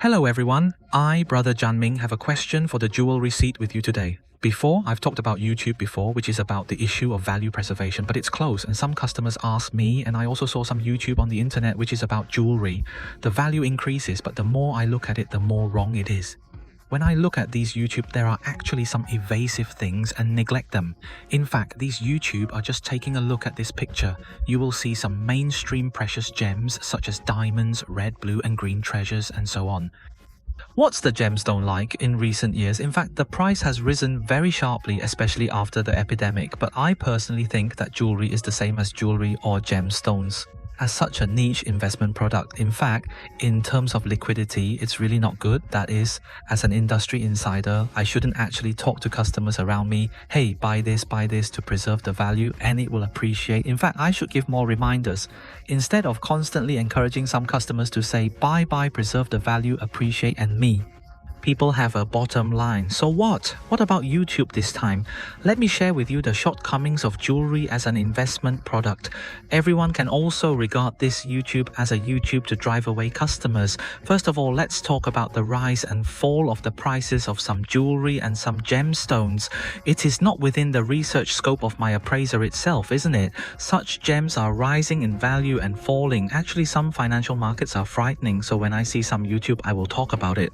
Hello everyone, I, Brother Janming, have a question for the jewel receipt with you today. Before, I've talked about YouTube before, which is about the issue of value preservation, but it's close and some customers ask me, and I also saw some YouTube on the internet which is about jewelry. The value increases, but the more I look at it, the more wrong it is. When I look at these YouTube, there are actually some evasive things and neglect them. In fact, these YouTube are just taking a look at this picture. You will see some mainstream precious gems such as diamonds, red, blue and green treasures and so on. What's the gemstone like in recent years? In fact, the price has risen very sharply, especially after the epidemic, but I personally think that jewelry is the same as jewelry or gemstones. As such a niche investment product, in fact, in terms of liquidity, it's really not good. That is, as an industry insider, I shouldn't actually talk to customers around me, hey, buy this to preserve the value and it will appreciate. In fact, I should give more reminders. Instead of constantly encouraging some customers to say, buy, preserve the value, appreciate, and me. People have a bottom line. So what? What about YouTube this time? Let me share with you the shortcomings of jewelry as an investment product. Everyone can also regard this YouTube as a YouTube to drive away customers. First of all, let's talk about the rise and fall of the prices of some jewelry and some gemstones. It is not within the research scope of my appraiser itself, isn't it? Such gems are rising in value and falling. Actually, some financial markets are frightening, so when I see some YouTube, I will talk about it.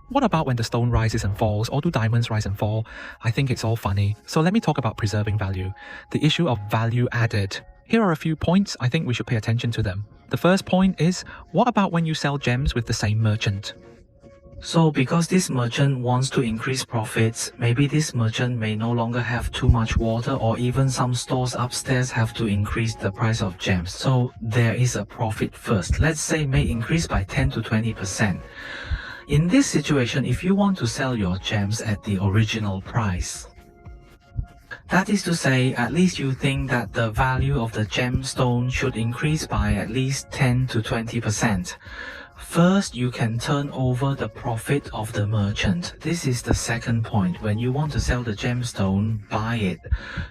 What about when the stone rises and falls, or do diamonds rise and fall? I think it's all funny. So let me talk about preserving value. The issue of value added. Here are a few points I think we should pay attention to them. The first point is, what about when you sell gems with the same merchant? So because this merchant wants to increase profits, maybe this merchant may no longer have too much water, or even some stores upstairs have to increase the price of gems. So there is a profit first. Let's say may increase by 10 to 20%. In this situation, if you want to sell your gems at the original price, that is to say, at least you think that the value of the gemstone should increase by at least 10 to 20%. First, you can turn over the profit of the merchant. This is the second point. When you want to sell the gemstone, buy it.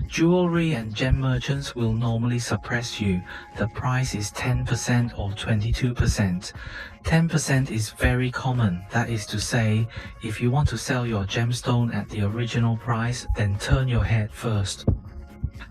Jewelry and gem merchants will normally suppress you. The price is 10% or 22%. 10% is very common. That is to say, if you want to sell your gemstone at the original price, then turn your head first.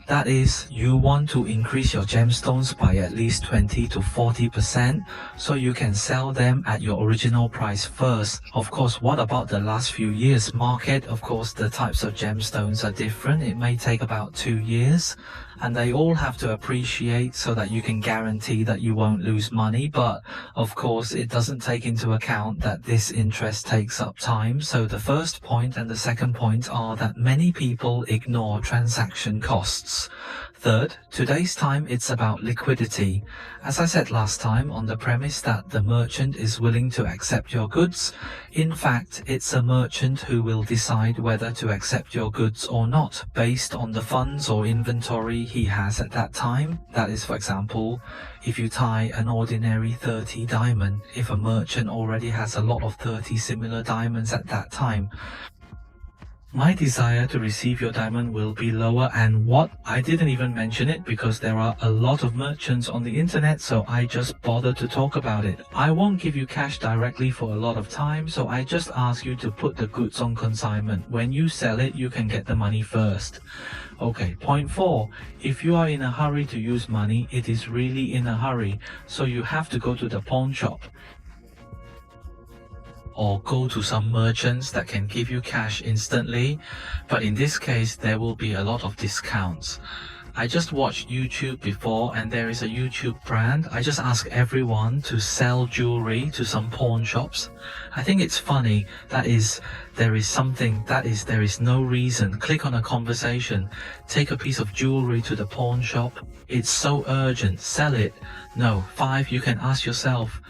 That is, you want to increase your gemstones by at least 20 to 40%, so you can sell them at your original price first. Of course, what about the last few years' market? Of course, the types of gemstones are different. It may take about 2 years, and they all have to appreciate so that you can guarantee that you won't lose money. But of course, it doesn't take into account that this interest takes up time. So the first point and the second point are that many people ignore transaction costs. Third, today's time it's about liquidity. As I said last time, on the premise that the merchant is willing to accept your goods, in fact, it's a merchant who will decide whether to accept your goods or not, based on the funds or inventory he has at that time. That is, for example, if you tie an ordinary 30 diamond, if a merchant already has a lot of 30 similar diamonds at that time, my desire to receive your diamond will be lower. And what? I didn't even mention it because there are a lot of merchants on the internet, so I just bothered to talk about it. I won't give you cash directly for a lot of time, so I just ask you to put the goods on consignment. When you sell it, you can get the money first. Okay, point 4. If you are in a hurry to use money, it is really in a hurry, so you have to go to the pawn shop, or go to some merchants that can give you cash instantly, but in this case there will be a lot of discounts. I just watched YouTube before, and there is a YouTube brand. I just ask everyone to sell jewelry to some pawn shops. I think it's funny. That is, there is no reason. Click on a conversation. Take a piece of jewelry to the pawn shop. It's so urgent. Sell it. No. 5. You can ask yourself,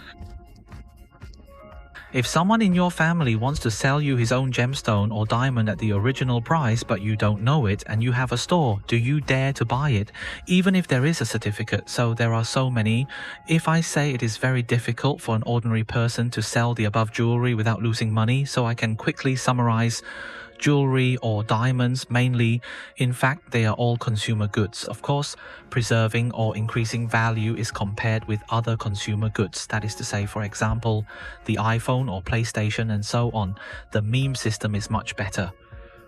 if someone in your family wants to sell you his own gemstone or diamond at the original price, but you don't know it and you have a store, do you dare to buy it? Even if there is a certificate, so there are so many. If I say it is very difficult for an ordinary person to sell the above jewelry without losing money, so I can quickly summarize, jewelry or diamonds mainly. In fact, they are all consumer goods. Of course, preserving or increasing value is compared with other consumer goods. That is to say, for example, the iPhone or PlayStation and so on. The meme system is much better.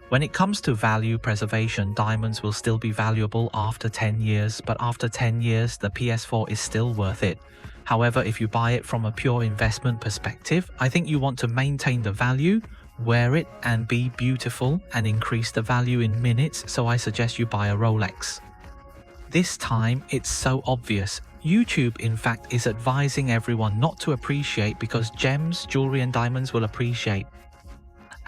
When it comes to value preservation, diamonds will still be valuable after 10 years, but after 10 years, the PS4 is still worth it. However, if you buy it from a pure investment perspective, I think you want to maintain the value, wear it and be beautiful and increase the value in minutes, so I suggest you buy a Rolex. This time, it's so obvious. YouTube, in fact, is advising everyone not to appreciate because gems, jewelry and diamonds will appreciate.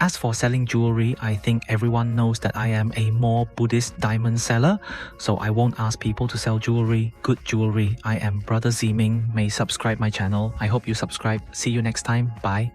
As for selling jewelry, I think everyone knows that I am a more Buddhist diamond seller, so I won't ask people to sell jewelry, good jewelry. I am Brother Ziming. May subscribe my channel. I hope you subscribe. See you next time. Bye.